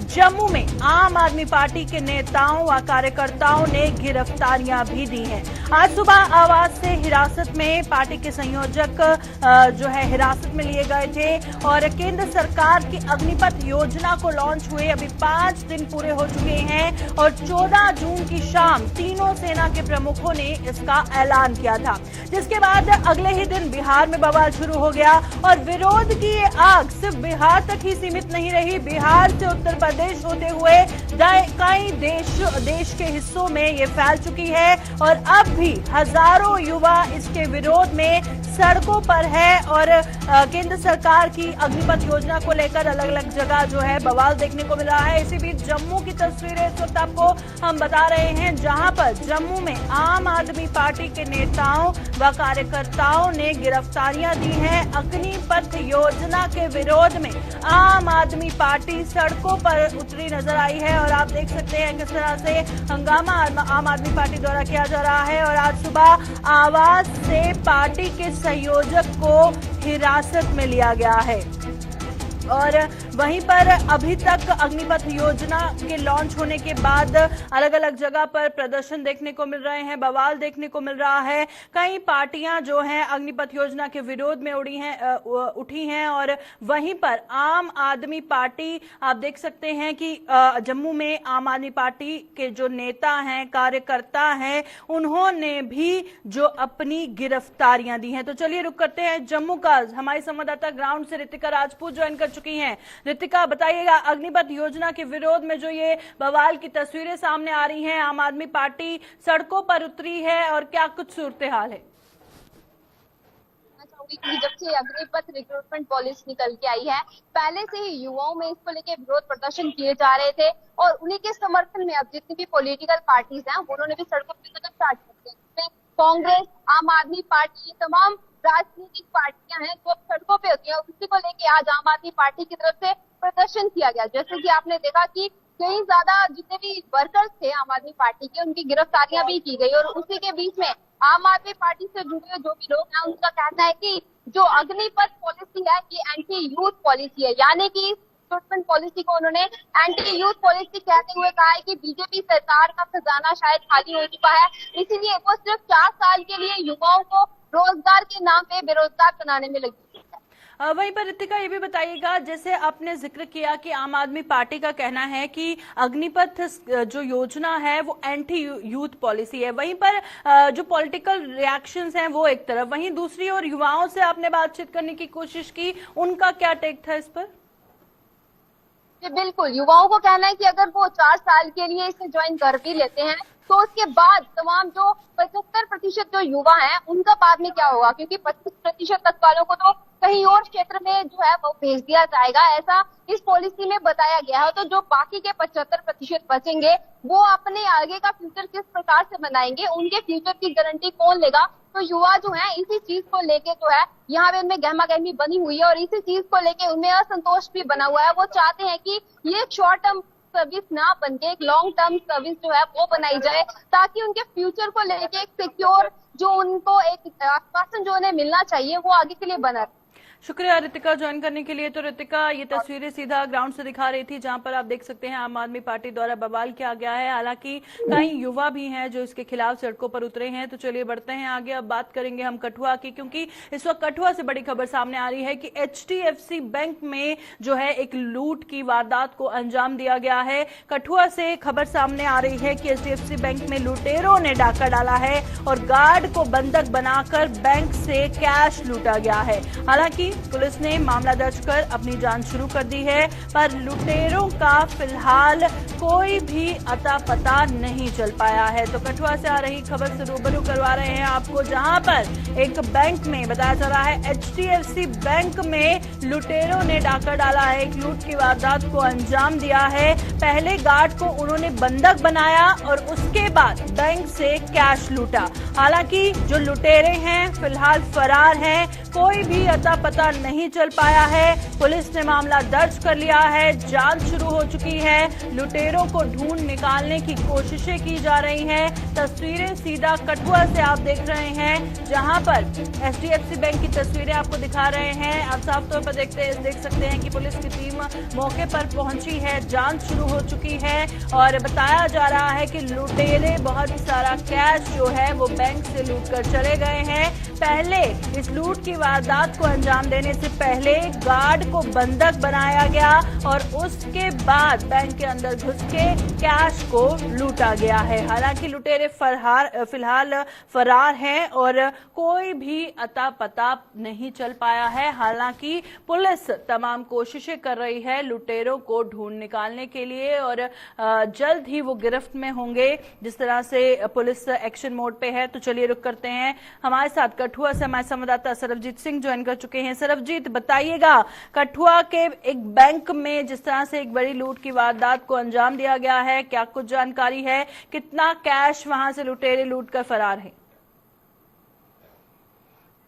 जम्मू में आम आदमी पार्टी के नेताओं व कार्यकर्ताओं ने गिरफ्तारियां भी दी हैं। आज सुबह आवास से हिरासत में पार्टी के संयोजक जो है हिरासत में लिए गए थे और केंद्र सरकार की अग्निपथ योजना को लॉन्च हुए अभी 5 दिन पूरे हो चुके हैं और 14 जून की शाम तीनों सेना के प्रमुखों ने इसका ऐलान किया था, जिसके बाद अगले ही दिन बिहार में बवाल शुरू हो गया और विरोध की ये आग सिर्फ बिहार तक ही सीमित नहीं रही। बिहार से उत्तर प्रदेश होते हुए कई देश के हिस्सों में ये फैल चुकी है और अब भी हजारों युवा इसके विरोध में सड़कों पर है और केंद्र सरकार की अग्निपथ योजना को लेकर अलग अलग जगह जो है बवाल देखने को मिल रहा है। इसी बीच जम्मू की तस्वीरें इस वक्त आपको हम बता रहे हैं, जहां पर जम्मू में आम आदमी पार्टी के नेताओं व कार्यकर्ताओं ने गिरफ्तारियां दी हैं। अग्निपथ योजना के विरोध में आम आदमी पार्टी सड़कों पर उतरी नजर आई है और आप देख सकते हैं किस तरह से हंगामा आम आदमी पार्टी द्वारा किया जा रहा है। और आज सुबह आवास से पार्टी के संयोजक को हिरासत में लिया गया है और वहीं पर अभी तक अग्निपथ योजना के लॉन्च होने के बाद अलग अलग जगह पर प्रदर्शन देखने को मिल रहे हैं, बवाल देखने को मिल रहा है। कई पार्टियां जो हैं अग्निपथ योजना के विरोध में उठी हैं और वहीं पर आम आदमी पार्टी आप देख सकते हैं कि जम्मू में आम आदमी पार्टी के जो नेता हैं, कार्यकर्ता हैं, उन्होंने भी जो अपनी गिरफ्तारियां दी हैं। तो चलिए रुक करते हैं जम्मू का। हमारी संवाददाता ग्राउंड से रितिका राजपूत ज्वाइन कर चुकी हैं। रितिका, बताइएगा अग्निपथ योजना के विरोध में जो ये बवाल की तस्वीरें सामने आ रही हैं, आम आदमी पार्टी सड़कों पर उतरी है और क्या कुछ सूरत हाल है? जब से अग्निपथ रिक्रूटमेंट पॉलिसी निकल के आई है, पहले से ही युवाओं में इसको लेके विरोध प्रदर्शन किए जा रहे थे और उन्हीं के समर्थन में अब जितनी भी पॉलिटिकल पार्टीज हैं उन्होंने भी सड़कों पर कदम स्टार्ट कर दिए। कांग्रेस, आम आदमी पार्टी, तमाम राजनीतिक पार्टियां हैं जो सड़कों पे होती हैं, उसी को लेके आज आम आदमी पार्टी की तरफ से प्रदर्शन किया गया। जैसे कि आपने देखा कि कई ज्यादा जितने भी वर्कर्स थे आम आदमी पार्टी के, उनकी गिरफ्तारियां भी की गई और उसी के बीच में आम आदमी पार्टी से जुड़े जो भी लोग हैं उनका कहना है कि जो अग्निपथ पॉलिसी है ये एंटी यूथ पॉलिसी है, यानी कि रिक्रूटमेंट पॉलिसी को उन्होंने एंटी यूथ पॉलिसी कहते हुए कहा है कि बीजेपी सरकार का खजाना शायद खाली हो चुका है, इसीलिए वो सिर्फ 4 साल के लिए युवाओं को रोजगार के नाम पे बेरोजगार बनाने में लगी है। वहीं पर रितिका ये भी बताइएगा, जैसे आपने जिक्र किया कि आम आदमी पार्टी का कहना है कि अग्निपथ जो योजना है वो एंटी यूथ पॉलिसी है, वहीं पर जो पॉलिटिकल रिएक्शंस हैं वो एक तरफ, वहीं दूसरी ओर युवाओं से आपने बातचीत करने की कोशिश की, उनका क्या टेक था इस पर? बिल्कुल, युवाओं को कहना है कि अगर वो 4 साल के लिए इसे ज्वाइन कर भी लेते हैं तो उसके बाद तमाम जो 75% जो युवा हैं उनका बाद में क्या होगा, क्योंकि 25% तक वालों को तो कहीं और क्षेत्र में जो है वो भेज दिया जाएगा, ऐसा इस पॉलिसी में बताया गया है। तो जो बाकी के 75% बचेंगे वो अपने आगे का फ्यूचर किस प्रकार से बनाएंगे, उनके फ्यूचर की गारंटी कौन लेगा? तो युवा जो है इसी चीज को लेके जो है यहाँ पे उनमें गहमा गहमी बनी हुई है और इसी चीज को लेके उनमें असंतोष भी बना हुआ है। वो चाहते हैं कि ये शॉर्ट टर्म सर्विस ना बन के एक लॉन्ग टर्म सर्विस जो है वो बनाई जाए, ताकि उनके फ्यूचर को लेके एक सिक्योर जो उनको एक आश्वासन जो उन्हें मिलना चाहिए वो आगे के लिए बना रहे। शुक्रिया रितिका ज्वाइन करने के लिए। तो रितिका ये तस्वीरें सीधा ग्राउंड से दिखा रही थी, जहां पर आप देख सकते हैं आम आदमी पार्टी द्वारा बवाल किया गया है। हालांकि कई युवा भी हैं जो इसके खिलाफ सड़कों पर उतरे हैं। तो चलिए बढ़ते हैं आगे, अब बात करेंगे हम कठुआ की, क्योंकि इस वक्त कठुआ से बड़ी खबर सामने आ रही है कि HDFC बैंक में जो है एक लूट की वारदात को अंजाम दिया गया है। कठुआ से खबर सामने आ रही है कि HDFC बैंक में लुटेरों ने डाका डाला है और गार्ड को बंधक बनाकर बैंक से कैश लूटा गया है। हालांकि पुलिस ने मामला दर्ज कर अपनी जांच शुरू कर दी है, पर लुटेरों का फिलहाल कोई भी अता पता नहीं चल पाया है। तो कठुआ से आ रही खबर से रूबरू करवा रहे हैं आपको, जहां पर एक बैंक में बताया जा रहा है HDFC बैंक में लुटेरों ने डाका डाला है, एक लूट की वारदात को अंजाम दिया है। पहले गार्ड को उन्होंने बंधक बनाया और उसके बाद बैंक से कैश लूटा। हालांकि जो लुटेरे हैं फिलहाल फरार हैं, कोई भी अता पता पता नहीं चल पाया है। पुलिस ने मामला दर्ज कर लिया है, जांच शुरू हो चुकी है। लुटेरों को ढूंढ निकालने की कोशिशें की जा रही हैं। तस्वीरें सीधा कठुआ से आप देख रहे हैं, जहां पर HDFC बैंक की तस्वीरें आपको दिखा रहे हैं। आप साफ तौर पर देख सकते हैं कि पुलिस की टीम मौके पर पहुंची है, जांच शुरू हो चुकी है और बताया जा रहा है कि लुटेरे बहुत सारा कैश जो है वो बैंक से लूट कर चले गए हैं। पहले इस लूट की वारदात को अंजाम देने से पहले गार्ड को बंधक बनाया गया और उसके बाद बैंक के अंदर घुस के कैश को लूटा गया है। हालांकि लुटेरे फिलहाल फरार हैं और कोई भी अता पता नहीं चल पाया है। हालांकि पुलिस तमाम कोशिशें कर रही है लुटेरों को ढूंढ निकालने के लिए और जल्द ही वो गिरफ्त में होंगे। जिस तरह से पुलिस एक्शन मोड पे है, तो चलिए रुक करते हैं। हमारे साथ कठुआ से हमारे संवाददाता सरबजीत सिंह ज्वाइन कर चुके हैं। सरबजीत, बताइएगा, कठुआ के एक बैंक में जिस तरह से एक बड़ी लूट की वारदात को अंजाम दिया गया है, क्या कुछ जानकारी है? कितना कैश वहां से लुटेरे लूट कर फरार है?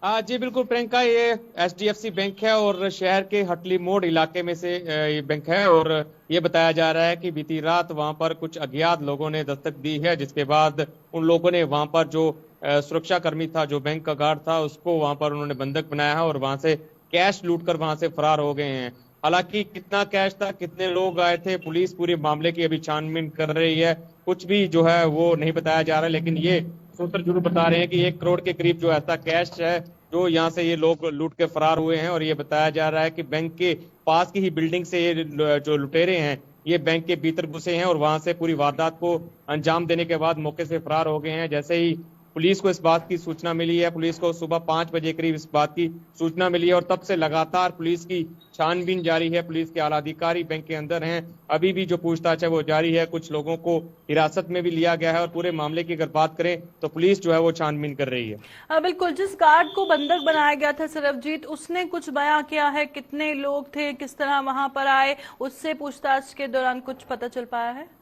जी बिल्कुल प्रियंका, ये HDFC बैंक है और शहर के हटली मोड़ इलाके में से ये बैंक है और ये बताया जा रहा है कि बीती रात वहां पर कुछ अज्ञात लोगों ने दस्तक दी है, जिसके बाद उन लोगों ने वहां पर जो सुरक्षा कर्मी था, जो बैंक का गार्ड था, उसको वहां पर उन्होंने बंधक बनाया है और वहां से कैश लूट कर वहां से फरार हो गए हैं। हालांकि कितना कैश था, कितने लोग आए थे, पुलिस पूरे मामले की अभी छानबीन कर रही है। कुछ भी जो है वो नहीं बताया जा रहा, लेकिन ये सूत्र जरूर बता रहे हैं कि 1 करोड़ के करीब जो ऐसा कैश है जो यहाँ से ये लोग लूट के फरार हुए हैं। और ये बताया जा रहा है कि बैंक के पास की ही बिल्डिंग से ये जो लुटेरे हैं ये बैंक के भीतर घुसे हैं और वहां से पूरी वारदात को अंजाम देने के बाद मौके से फरार हो गए हैं। जैसे ही पुलिस को इस बात की सूचना मिली है, पुलिस को सुबह 5 बजे करीब इस बात की सूचना मिली है और तब से लगातार पुलिस की छानबीन जारी है। पुलिस के आला अधिकारी बैंक के अंदर हैं, अभी भी जो पूछताछ है वो जारी है। कुछ लोगों को हिरासत में भी लिया गया है और पूरे मामले की अगर बात करें तो पुलिस जो है वो छानबीन कर रही है। बिल्कुल, जिस गार्ड को बंधक बनाया गया था सरबजीत, उसने कुछ बयां किया है? कितने लोग थे, किस तरह वहां पर आए, उससे पूछताछ के दौरान कुछ पता चल पाया है?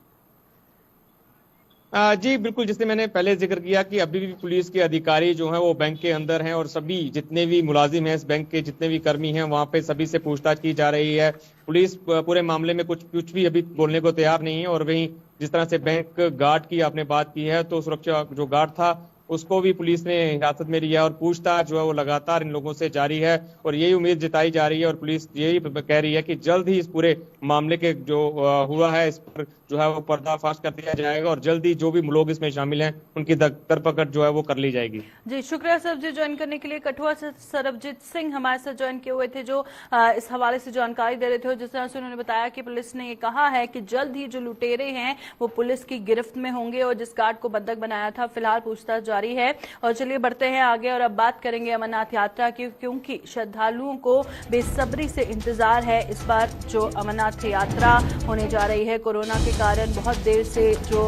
जी बिल्कुल, जैसे मैंने पहले जिक्र किया कि अभी भी पुलिस के अधिकारी जो हैं वो बैंक के अंदर हैं और सभी जितने भी मुलाजिम हैं इस बैंक के, जितने भी कर्मी हैं, वहां पे सभी से पूछताछ की जा रही है। पुलिस पूरे मामले में कुछ भी अभी बोलने को तैयार नहीं है। और वहीं जिस तरह से बैंक गार्ड की आपने बात की है, तो सुरक्षा जो गार्ड था उसको भी पुलिस ने हिरासत में लिया और पूछताछ जो है वो लगातार इन लोगों से जारी है। और यही उम्मीद जताई जा रही है और पुलिस यही कह रही है कि जल्द ही इस पूरे मामले के जो हुआ है इस पर जो है वो पर्दाफाश कर दिया जाएगा और जल्द ही जो भी लोग इसमें शामिल हैं उनकी धरपकड़ जो है वो कर ली जाएगी। जी, शुक्रिया सरबजीत ज्वाइन करने के लिए। कठुआ से सरबजीत सिंह हमारे साथ ज्वाइन किए हुए थे, जो इस हवाले से जानकारी दे रहे थे। और जिस तरह से उन्होंने बताया कि पुलिस ने ये कहा है कि जल्द ही जो लुटेरे हैं वो पुलिस की गिरफ्त में होंगे और जिस गार्ड को बंधक बनाया था फिलहाल पूछताछ जारी है। और चलिए बढ़ते हैं आगे और अब बात करेंगे अमरनाथ यात्रा की, क्योंकि श्रद्धालुओं को बेसब्री से इंतजार है। इस बार जो अमरनाथ यात्रा होने जा रही है, कोरोना के कारण बहुत देर से जो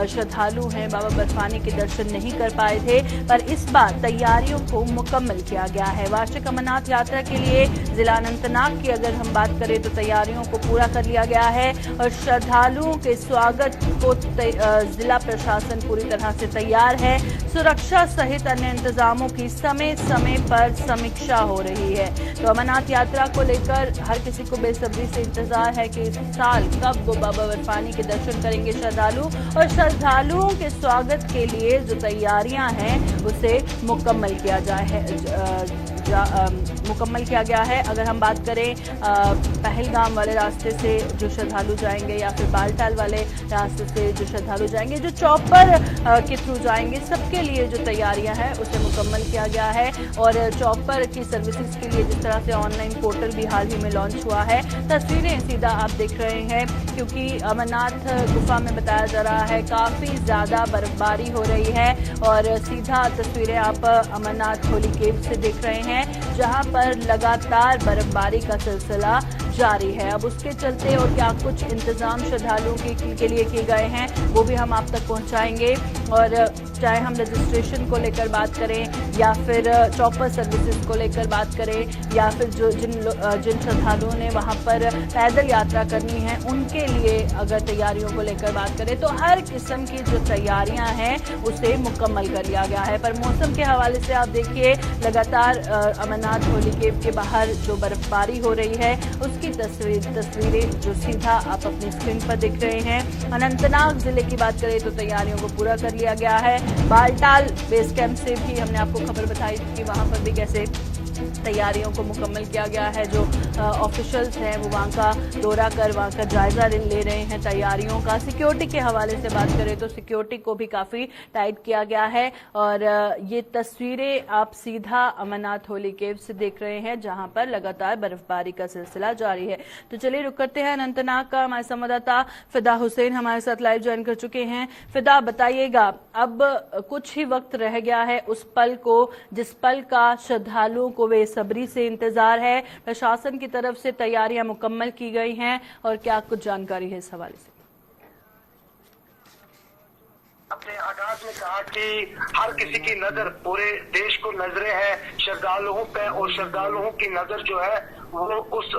श्रद्धालु हैं बाबा बर्फानी के दर्शन नहीं कर पाए थे, पर इस बार तैयारियों को मुकम्मल किया गया है। वार्षिक अमरनाथ यात्रा के लिए जिला अनंतनाग की अगर हम बात करें तो तैयारियों को पूरा कर लिया गया है और श्रद्धालुओं के स्वागत को जिला प्रशासन पूरी तरह से तैयार है। सुरक्षा सहित अन्य इंतजामों की समय समय पर समीक्षा हो रही है। तो अमरनाथ यात्रा को लेकर हर किसी को बेसब्री से इंतजार है कि इस साल कब वो बाबा बर्फानी के दर्शन करेंगे श्रद्धालु, और श्रद्धालुओं के स्वागत के लिए जो तैयारियां हैं उसे मुकम्मल किया गया है। अगर हम बात करें पहलगाम वाले रास्ते से जो श्रद्धालु जाएंगे या फिर बालटाल वाले रास्ते से जो श्रद्धालु जाएंगे, जो चौपर के थ्रू जाएंगे, सबके लिए जो तैयारियां हैं उसे मुकम्मल किया गया है। और चौपर की सर्विसेज के लिए जिस तरह से ऑनलाइन पोर्टल भी हाल ही में लॉन्च हुआ है, तस्वीरें सीधा आप देख रहे हैं, क्योंकि अमरनाथ गुफा में बताया जा रहा है काफी ज्यादा बर्फबारी हो रही है। और सीधा तस्वीरें आप अमरनाथ होली केव से देख रहे हैं, जहां पर लगातार बर्फबारी का सिलसिला जारी है। अब उसके चलते और क्या कुछ इंतजाम श्रद्धालुओं के लिए किए गए हैं वो भी हम आप तक पहुंचाएंगे। और चाहे हम रजिस्ट्रेशन को लेकर बात करें या फिर चॉपर सर्विसेज को लेकर बात करें या फिर जिन श्रद्धालुओं ने वहां पर पैदल यात्रा करनी है उनके लिए अगर तैयारियों को लेकर बात करें तो हर किस्म की जो तैयारियां हैं उसे मुकम्मल कर लिया गया है। पर मौसम के हवाले से आप देखिए लगातार अमरनाथ होली केव के बाहर जो बर्फबारी हो रही है उसकी तस्वीरें जो सीधा आप अपनी स्क्रीन पर दिख रहे हैं। अनंतनाग जिले की बात करें तो तैयारियों को पूरा कर लिया गया है। बालटाल बेस कैंप से भी हमने आपको खबर बताई थी कि वहां पर भी कैसे तैयारियों को मुकम्मल किया गया है। जो ऑफिशियल्स हैं वो वहाँ का दौरा कर वहाँ का जायजा ले रहे हैं तैयारियों का। सिक्योरिटी के हवाले से बात करें तो सिक्योरिटी को भी काफी टाइट किया गया है। और ये तस्वीरें आप सीधा अमरनाथ होली केव से देख रहे हैं जहां पर लगातार बर्फबारी का सिलसिला जारी है। तो चलिए रुक करते हैं अनंतनाग का। हमारे संवाददाता फिदा हुसैन हमारे साथ लाइव ज्वाइन कर चुके हैं। फिदा, बताइएगा, अब कुछ ही वक्त रह गया है उस पल को जिस पल का श्रद्धालुओं को बेसब्री से इंतजार है। प्रशासन की तरफ से तैयारियां मुकम्मल की गई हैं और क्या कुछ जानकारी है इस हवाले से? अपने आगाज में कहा कि हर किसी की नजर, पूरे देश को नजरें हैं श्रद्धालुओं पे और श्रद्धालुओं की नजर जो है वो उस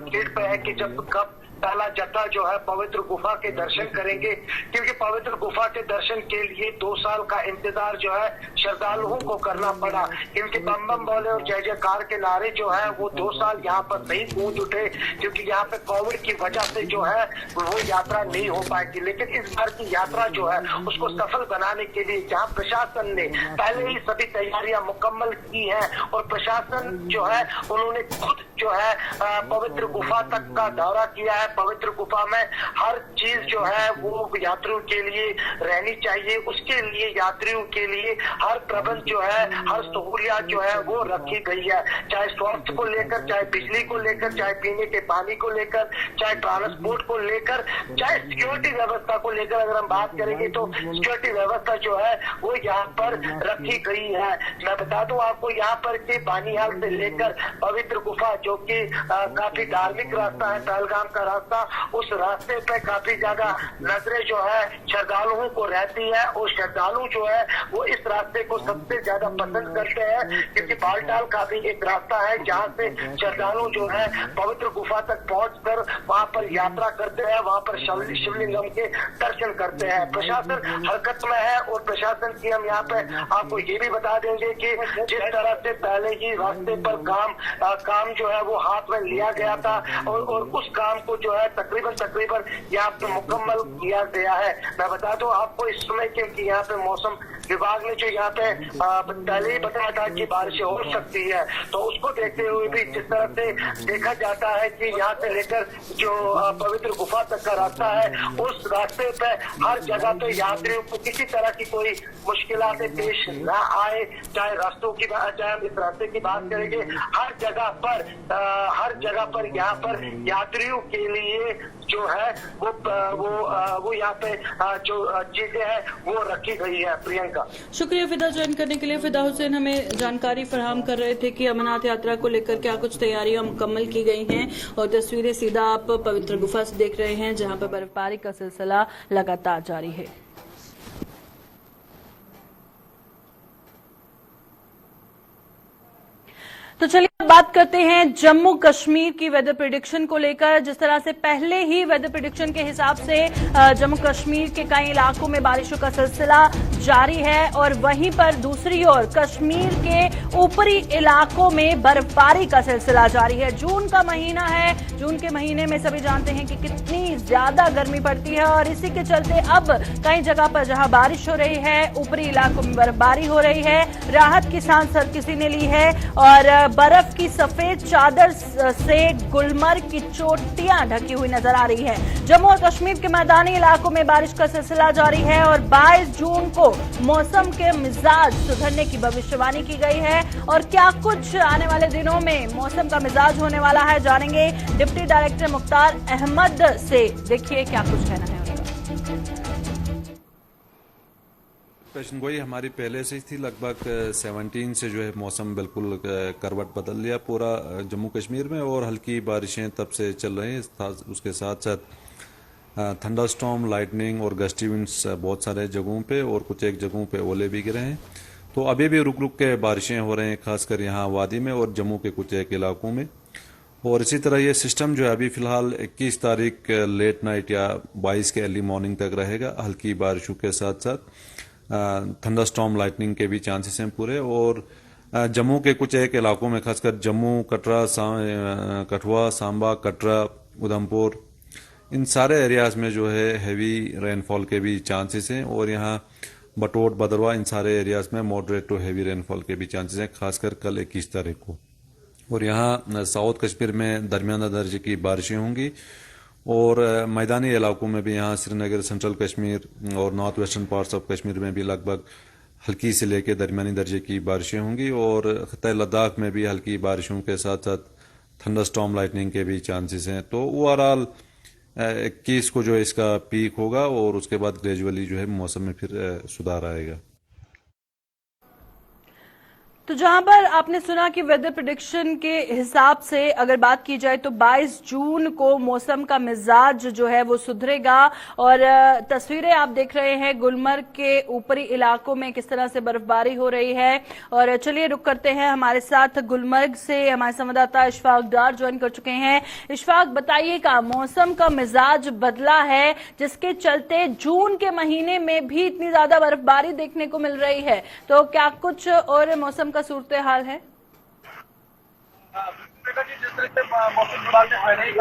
डेट पे है कि जब कब पहला जत्था जो है पवित्र गुफा के दर्शन करेंगे। क्योंकि पवित्र गुफा के दर्शन के लिए 2 साल का इंतजार जो है श्रद्धालुओं को करना पड़ा। क्योंकि बम बम बोले और जय जयकार के नारे जो है वो 2 साल यहाँ पर नहीं गूंज उठे, क्योंकि यहाँ पे कोविड की वजह से जो है वो यात्रा नहीं हो पाएगी। लेकिन इस बार की यात्रा जो है उसको सफल बनाने के लिए जहाँ प्रशासन ने पहले ही सभी तैयारियां मुकम्मल की है और प्रशासन जो है उन्होंने खुद जो है पवित्र गुफा तक का दौरा किया है। पवित्र गुफा में हर चीज जो है वो यात्रियों के लिए रहनी चाहिए, उसके लिए यात्रियों के लिए हर प्रबंध जो है, हर सहूलियत जो है वो रखी गई है। चाहे स्वास्थ्य को लेकर, चाहे बिजली को लेकर, चाहे पीने के पानी को लेकर, चाहे ट्रांसपोर्ट को लेकर, चाहे सिक्योरिटी व्यवस्था को लेकर अगर हम बात करेंगे तो सिक्योरिटी व्यवस्था जो है वो यहाँ पर रखी गई है। मैं बता दूं आपको यहाँ पर कि बानीहाल से लेकर पवित्र गुफा जो कि काफी धार्मिक रास्ता है, पहलगाम का रास्ता, उस रास्ते पे काफी ज्यादा नजरें जो है श्रद्धालुओं को रहती है और श्रद्धालु जो है वो इस रास्ते को सबसे ज्यादा पसंद करते हैं। क्योंकि बालटाल का भी एक रास्ता है जहाँ से श्रद्धालु जो है पवित्र गुफा तक पहुंचकर वहां पर यात्रा करते हैं, वहां पर शिवलिंगम के दर्शन करते हैं। प्रशासन हरकत में है और प्रशासन की हम यहाँ पे आपको ये भी बता देंगे कि जिस तरह से पहले ही रास्ते पर काम जो है वो हाथ में लिया गया था और उस काम को जो है तकरीबन यहाँ पे मुकम्मल किया गया है। मैं बता दूं आपको इस समय क्योंकि यहाँ पे मौसम विभाग ने जो यहाँ पे पहले ही बताया था कि बारिशें हो सकती है, तो उसको देखते हुए भी जिस तरह से देखा जाता है कि यहाँ से लेकर जो पवित्र गुफा तक का रास्ता है उस रास्ते पे हर जगह पे यात्रियों को किसी तरह की कोई मुश्किलातें पेश न आए। चाहे रास्तों की चाहे हम इस रास्ते की बात करेंगे, हर जगह पर यहाँ पर यात्रियों के लिए जो है वो यहाँ पे जो चीजें हैं वो रखी गई है। प्रियंका, शुक्रिया फिदा ज्वाइन करने के लिए। फिदा हुसैन हमें जानकारी फराहम कर रहे थे कि अमरनाथ यात्रा को लेकर क्या कुछ तैयारियां मुकम्मल की गई हैं और तस्वीरें सीधा आप पवित्र गुफा से देख रहे हैं जहां पर बर्फबारी का सिलसिला लगातार जारी है। तो चलिए बात करते हैं जम्मू कश्मीर की वेदर प्रेडिक्शन को लेकर। जिस तरह से पहले ही वेदर प्रेडिक्शन के हिसाब से जम्मू कश्मीर के कई इलाकों में बारिशों का सिलसिला जारी है और वहीं पर दूसरी ओर कश्मीर के ऊपरी इलाकों में बर्फबारी का सिलसिला जारी है। जून का महीना है, जून के महीने में सभी जानते हैं कि कितनी ज्यादा गर्मी पड़ती है और इसी के चलते अब कई जगह पर जहां बारिश हो रही है ऊपरी इलाकों में बर्फबारी हो रही है। राहत की सांस हर किसी ने ली है और बर्फ की सफेद चादर से गुलमर्ग की चोटियां ढकी हुई नजर आ रही है। जम्मू और कश्मीर के मैदानी इलाकों में बारिश का सिलसिला जारी है और 22 जून को मौसम के मिजाज सुधरने की भविष्यवाणी की गई है। और क्या कुछ आने वाले दिनों में मौसम का मिजाज होने वाला है, जानेंगे डिप्टी डायरेक्टर मुख्तार अहमद से। देखिए क्या कुछ कहना है उनका। पेशन गोई हमारी पहले से ही थी। लगभग 17 से जो है मौसम बिल्कुल करवट बदल लिया पूरा जम्मू कश्मीर में, और हल्की बारिशें तब से चल रही हैं। उसके साथ साथ थंडरस्टॉर्म, लाइटनिंग और गस्टी विंड्स बहुत सारे जगहों पे, और कुछ एक जगहों पे ओले भी गिरे हैं। तो अभी भी रुक रुक के बारिशें हो रही हैं, खासकर यहाँ वादी में और जम्मू के कुछ एक इलाकों में। और इसी तरह ये सिस्टम जो है अभी फिलहाल 21 तारीख लेट नाइट या 22 के अर्ली मॉर्निंग तक रहेगा। हल्की बारिशों के साथ साथ थंडरस्टॉर्म, लाइटनिंग के भी चांसेस हैं पूरे। और जम्मू के कुछ एक इलाकों में, खासकर जम्मू, कठुआ, सांबा, कटरा, उधमपुर, इन सारे एरियाज में जो है हैवी रेनफॉल के भी चांसेस हैं। और यहाँ बटोट, भदरवा, इन सारे एरियाज में मॉडरेट टू हैवी रेनफॉल के भी चांसेस हैं, खासकर कल 21 तारीख को। और यहाँ साउथ कश्मीर में दरमियाना दर्जे की बारिशें होंगी, और मैदानी इलाकों में भी यहाँ श्रीनगर, सेंट्रल कश्मीर और north western parts of Kashmir में भी लगभग हल्की से लेकर दरमियानी दर्जे की बारिशें होंगी। और खित्ता लद्दाख में भी हल्की बारिशों के साथ साथ थंडरस्टॉर्म, लाइटनिंग के भी चांसेस हैं। तो ओवरऑल 21 को जो है इसका पीक होगा, और उसके बाद ग्रेजुअली जो है मौसम में फिर सुधार आएगा। तो जहां पर आपने सुना कि वेदर प्रेडिक्शन के हिसाब से अगर बात की जाए तो 22 जून को मौसम का मिजाज जो है वो सुधरेगा। और तस्वीरें आप देख रहे हैं गुलमर्ग के ऊपरी इलाकों में किस तरह से बर्फबारी हो रही है। और चलिए रुक करते हैं, हमारे साथ गुलमर्ग से हमारे संवाददाता इशफाक डार ज्वाइन कर चुके हैं। इशफाक, बताइएगा, मौसम का मिजाज बदला है जिसके चलते जून के महीने में भी इतनी ज्यादा बर्फबारी देखने को मिल रही है, तो क्या कुछ और मौसम का सूरत हाल है? जिस तरह से मौसम विभाग ने पहले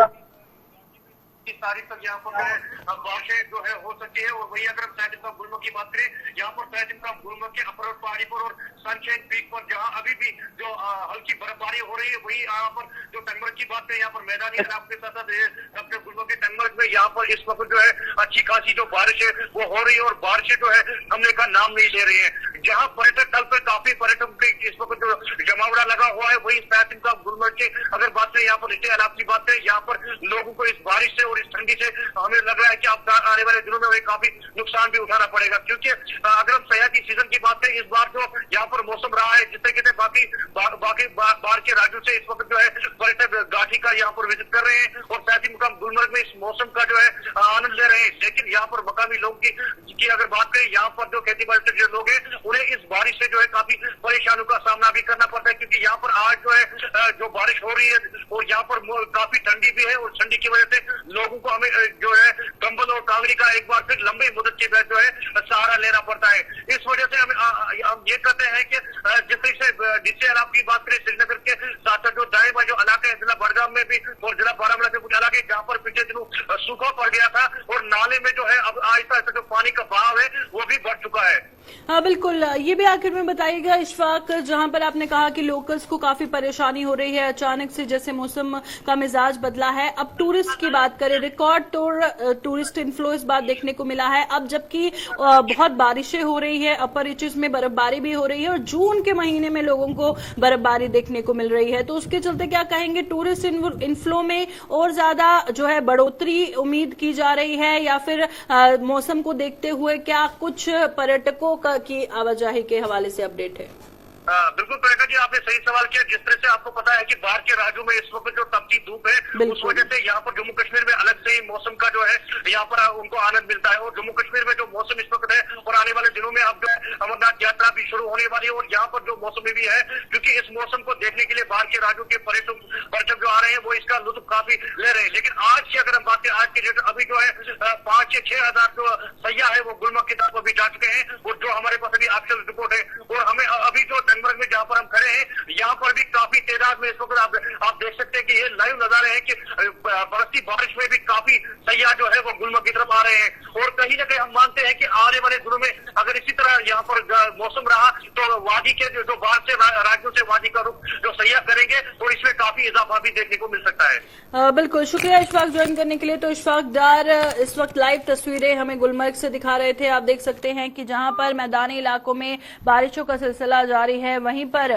की तारीख तक यहाँ पर बारिशें जो है हो सकती है। और वही अगर हम सैयद गुलमर्ग की बात करें, यहाँ पर सैयद गुलमर्ग के अपर पहाड़ी पर और सनशाइन पीक पर जहाँ अभी भी जो हल्की बर्फबारी हो रही है, वही यहाँ पर जो टंगमर्ग की बात करें, यहाँ पर मैदानी इलाके के साथ साथ गुलमर्ग के टंगमर्ग में यहाँ पर इस वक्त जो है अच्छी खासी जो बारिश है वो हो रही है, और बारिशें जो है थमने का नाम नहीं ले रही है। जहाँ पर्यटक स्थल पर काफी पर्यटकों के इस वक्त जो जमावड़ा लगा हुआ है, वही सैयद गुलमर्ग के अगर बात करें, यहाँ पर रिटे इलाके की बात करें, यहाँ पर लोगों को इस बारिश से और इस ठंडी से हमें लग रहा है कि अब आने वाले दिनों में काफी नुकसान भी उठाना पड़ेगा। क्योंकि अगर हम सयाहती सीजन की बात करें, इस बार जो यहाँ पर मौसम रहा है, जिससे कहते बाकी बाहर के राज्यों से इस वक्त जो है पर्यटक घाटी का यहाँ पर विजिट कर रहे हैं, और साथ ही मुकाम गुलमर्ग में इस मौसम का जो है आनंद ले रहे हैं। लेकिन यहाँ पर मकामी लोगों की अगर बात करें, यहाँ पर जो खेती बाड़ी के जो लोग हैं, उन्हें इस बारिश से जो है काफी परेशानियों का सामना भी करना पड़ता है। क्योंकि यहाँ पर आज जो है जो बारिश हो रही है, और यहाँ पर काफी ठंडी भी है, और ठंडी की वजह से लोगों को हमें जो है कंबल और कांगड़ी का एक बार फिर लंबी मुद्दत के बाद जो है सहारा लेना पड़ता है। इस वजह से हम ये कहते हैं कि जिस तरह से डीसीएल आपकी बात करें, श्रीनगर के साथ जो दाएं बाएं जो इलाके हैं, जिला बड़गाम में भी और जिला बारामूला के कुछ इलाके जहाँ पर पिछले दिनों सूखा पड़ गया था, और नाले में जो है अब आहिस्ता आहिस्ता जो पानी का बहाव है वो भी बढ़ चुका है। हाँ बिल्कुल, ये भी आखिर में बताइएगा इशफाक, जहां पर आपने कहा कि लोकल्स को काफी परेशानी हो रही है अचानक से जैसे मौसम का मिजाज बदला है। अब टूरिस्ट की बात करें, रिकॉर्ड तोड़ टूरिस्ट इनफ्लो इस बार देखने को मिला है। अब जबकि बहुत बारिशें हो रही है, अपर रीचेस में बर्फबारी भी हो रही है, और जून के महीने में लोगों को बर्फबारी देखने को मिल रही है, तो उसके चलते क्या कहेंगे, टूरिस्ट इनफ्लो में और ज्यादा जो है बढ़ोतरी उम्मीद की जा रही है, या फिर मौसम को देखते हुए क्या कुछ पर्यटकों की आवाजाही के हवाले से अपडेट है? बिल्कुल प्रियंका जी, आपने सही सवाल किया। जिस तरह से आपको पता है कि बाहर के राज्यों में इस वक्त जो तपती धूप है, उस वजह से यहाँ पर जम्मू कश्मीर में अलग से ही मौसम का जो है यहाँ पर उनको आनंद मिलता है। और जम्मू कश्मीर में जो मौसम इस वक्त है, और आने वाले दिनों में अब जो है अमरनाथ यात्रा भी शुरू होने वाली है, और यहाँ पर जो मौसम भी है, क्योंकि इस मौसम को देखने के लिए बाहर के राज्यों के पर्यटक जो आ रहे हैं वो इसका लुत्फ काफी ले रहे हैं। लेकिन आज की अगर हम बात करें, आज के डेट अभी जो है 5 से 6 हजार जो सैयाह है वो गुलमर्ग की तरफ अभी जा चुके हैं, और जो हमारे पास अभी ऑफिशियल रिपोर्ट है। और हमें अभी जो टंगमर्ग में जहाँ पर हम खड़े हैं, यहाँ पर भी काफी तादाद में इस वक्त आप देख सकते हैं कि ये लाइव नजारे हैं कि बरसती बारिश में भी काफी सैयाह जो है वो गुलमर्ग की तरफ आ रहे हैं। और कहीं ना कहीं हम मानते हैं कि आने वाले दिनों में अगर इसी तरह यहाँ पर मौसम रहा, तो वादी के जो बाहर से राज्यों से वादी का रुख जो सैयाह करेंगे, और इसमें काफी इजाफा भी देखने को मिल सकता है। बिल्कुल, शुक्रिया इशफाक ज्वाइन करने के लिए। तो इशफाक डार इस वक्त लाइव तस्वीरें हमें गुलमर्ग से दिखा रहे थे। आप देख सकते हैं कि जहां पर मैदानी इलाकों में बारिशों का सिलसिला जारी है, वहीं पर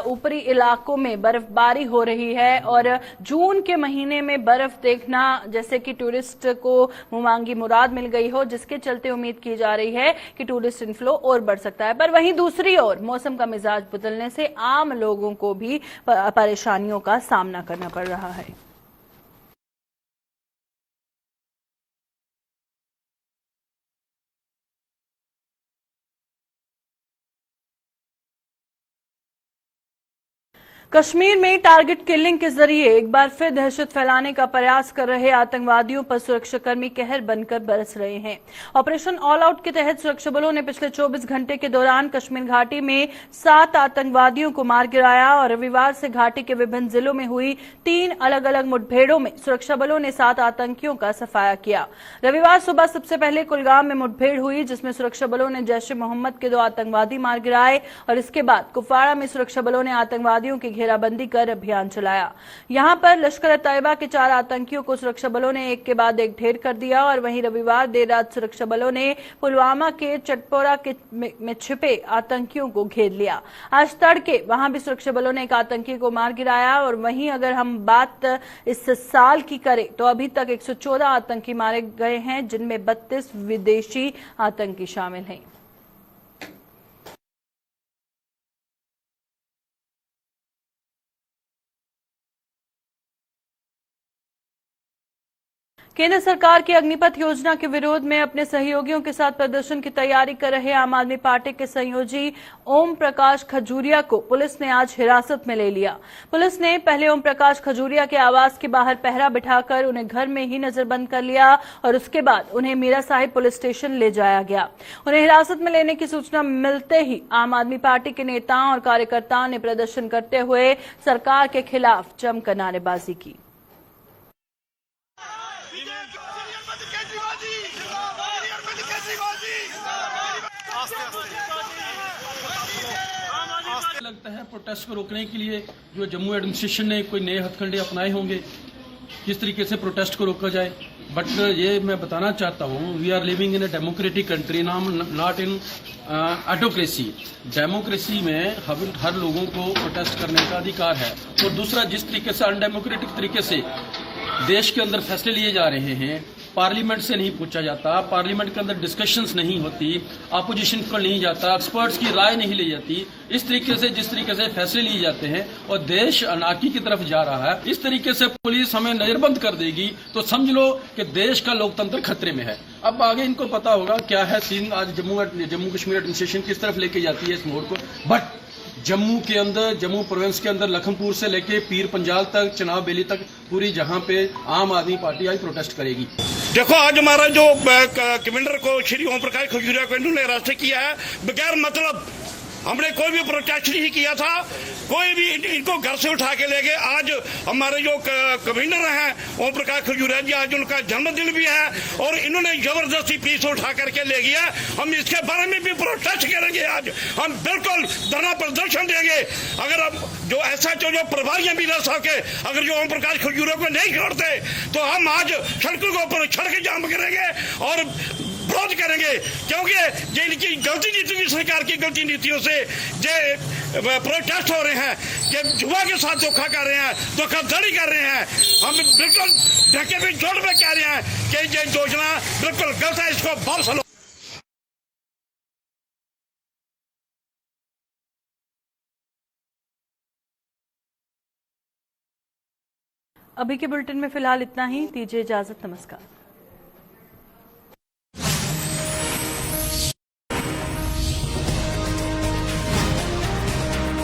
ऊपरी इलाकों में बर्फबारी हो रही है और जून के महीने में बर्फ देखना जैसे कि टूरिस्ट को मुमांगी मुराद मिल गई हो, जिसके चलते उम्मीद की जा रही है कि टूरिस्ट इनफ्लो और बढ़ सकता है। पर वहीं दूसरी ओर मौसम का मिजाज बदलने से आम लोगों को भी परेशानियों का सामना करना पड़ रहा है। कश्मीर में टारगेट किलिंग के जरिए एक बार फिर दहशत फैलाने का प्रयास कर रहे आतंकवादियों पर सुरक्षाकर्मी कहर बनकर बरस रहे हैं। ऑपरेशन ऑल आउट के तहत सुरक्षा बलों ने पिछले 24 घंटे के दौरान कश्मीर घाटी में 7 आतंकवादियों को मार गिराया और रविवार से घाटी के विभिन्न जिलों में हुई 3 अलग अलग मुठभेड़ों में सुरक्षा बलों ने 7 आतंकियों का सफाया किया। रविवार सुबह सबसे पहले कुलगाम में मुठभेड़ हुई, जिसमें सुरक्षा बलों ने जैश ए मोहम्मद के 2 आतंकवादी मार गिराए और इसके बाद कुपवाड़ा में सुरक्षा बलों ने आतंकवादियों की घेराबंदी कर अभियान चलाया। यहां पर लश्कर तैयबा के 4 आतंकियों को सुरक्षा बलों ने एक के बाद एक ढेर कर दिया और वहीं रविवार देर रात सुरक्षा बलों ने पुलवामा के चटपोरा में छिपे आतंकियों को घेर लिया। आज तड़के वहां भी सुरक्षा बलों ने एक आतंकी को मार गिराया और वहीं अगर हम बात इस साल की करें तो अभी तक 114 आतंकी मारे गए हैं, जिनमें 32 विदेशी आतंकी शामिल हैं। केंद्र सरकार की अग्निपथ योजना के विरोध में अपने सहयोगियों के साथ प्रदर्शन की तैयारी कर रहे आम आदमी पार्टी के संयोजी ओम प्रकाश खजूरिया को पुलिस ने आज हिरासत में ले लिया। पुलिस ने पहले ओम प्रकाश खजूरिया के आवास के बाहर पहरा बिठाकर उन्हें घर में ही नजरबंद कर लिया और उसके बाद उन्हें मीरा साहिब पुलिस स्टेशन ले जाया गया। उन्हें हिरासत में लेने की सूचना मिलते ही आम आदमी पार्टी के नेताओं और कार्यकर्ताओं ने प्रदर्शन करते हुए सरकार के खिलाफ जमकर नारेबाजी की। लगता है प्रोटेस्ट को रोकने के लिए जो जम्मू एडमिनिस्ट्रेशन ने कोई नए हथकंडे अपनाए होंगे, किस तरीके से प्रोटेस्ट को रोका जाए। बट ये मैं बताना चाहता हूँ, we are living in a democratic country, not in autocracy. Democracy में हर लोगों को प्रोटेस्ट करने का अधिकार है। और दूसरा, जिस तरीके से अनडेमोक्रेटिक तरीके से देश के अंदर फैसले लिए जा रहे हैं, पार्लियामेंट से नहीं पूछा जाता, पार्लियामेंट के अंदर डिस्कशंस नहीं होती, अपोजिशन को नहीं जाता, एक्सपर्ट्स की राय नहीं ली जाती, इस तरीके से जिस तरीके से फैसले लिए जाते हैं और देश अनाकी की तरफ जा रहा है, इस तरीके से पुलिस हमें नजरबंद कर देगी तो समझ लो कि देश का लोकतंत्र खतरे में है। अब आगे इनको पता होगा क्या है सीन। आज जम्मू कश्मीर एडमिनिस्ट्रेशन किस तरफ लेके जाती है इस मोड़ को। बट जम्मू के अंदर, जम्मू प्रोविंस के अंदर लखनपुर से लेके पीर पंजाल तक, चनाब बेली तक, पूरी जहां पे आम आदमी पार्टी आज प्रोटेस्ट करेगी। देखो, आज हमारा जो कमांडर को श्री ओम प्रकाश खजूरिया को इन्होंने अरेस्ट किया है बगैर मतलब। हमने कोई भी प्रोटेस्ट नहीं किया था, कोई भी इनको घर से उठा के ले गए। आज हमारे जो कमांडर हैं ओम प्रकाश खजूरिया जी, आज उनका जन्मदिन भी है और इन्होंने जबरदस्ती पीछे उठा करके ले गया। हम इसके बारे में भी प्रोटेस्ट करेंगे। आज हम बिल्कुल धरना प्रदर्शन देंगे। अगर अब जो ऐसा जो प्रभारी भी रह सके, अगर जो ओम प्रकाश खजूरिया को नहीं छोड़ते तो हम आज सड़कों के ऊपर सड़क जाम करेंगे और विरोध करेंगे, क्योंकि जो इनकी गलती नीति, सरकार की गलती नीतियों से जो प्रोटेस्ट हो रहे हैं, कि युवा के साथ धोखा कर रहे हैं, धोखाधड़ी कर रहे हैं। हम बिल्कुल ढके भी जोड़ में कह रहे हैं कि ये योजना बिल्कुल गलत है, इसको वापस लो। अभी के बुलेटिन में फिलहाल इतना ही। दीजिए इजाजत। नमस्कार।